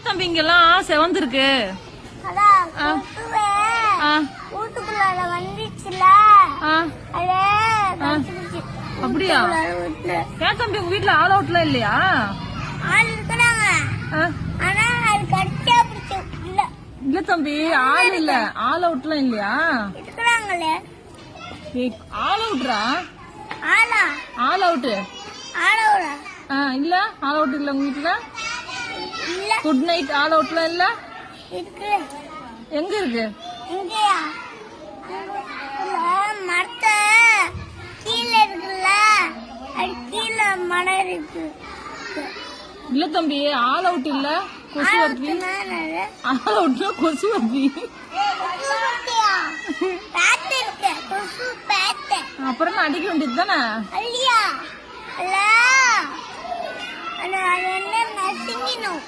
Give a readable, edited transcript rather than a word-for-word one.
தம்பி இங்கெல்லாம் செவந்திருக்கு. வீட்டுக்குள்ள வந்துச்சுல அப்படியா? ஏன் தம்பி உங்க வீட்டுல ஆல் அவுட்லாம் இல்லையா? ஆள் இருக்கிறாங்க, ஆனா அது கடிச்சா பிடிச்ச இல்ல. இல்ல தம்பி, ஆள் இல்ல, ஆல் அவுட்லாம் இல்லையா? இருக்கிறாங்களே. ஆல் அவுட்ரா? ஆளா? ஆல் அவுட் ஆளவுடா? இல்ல, ஆல் அவுட் இல்ல உங்க வீட்டுல. இல்ல. குட் நைட் ஆல் அவுட்லாம் இல்ல. இருக்கு. எங்க இருக்கு? இங்கயா? மரத்த கீழே இருக்குல்ல, அது கீழே மரம் இருக்கு. இல்ல தம்பி, ஆல் அவுட் இல்ல, கொசு வருது. ஆல் அவுட்னா கொசு வருது. அப்புறம் அடிக்க வேண்டியது தானே? இல்லையா? இல்ல, அது என்ன நசுங்கினும்.